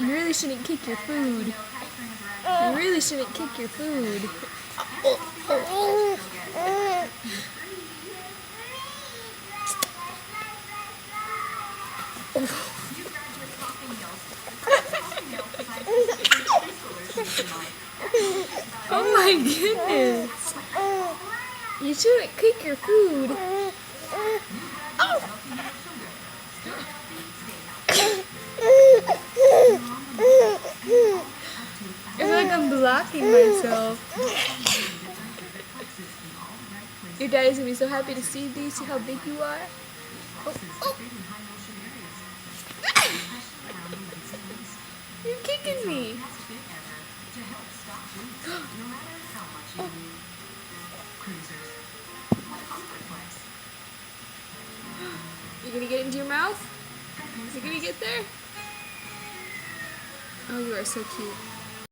You really shouldn't kick your food. You really shouldn't kick your food. Oh my goodness. You shouldn't kick your food. It's like I'm blocking myself. Your daddy's gonna be so happy to see these. See how big you are. Oh, oh. You're kicking me. Oh. You gonna get into your mouth? Is it gonna get there? Oh, you are so cute.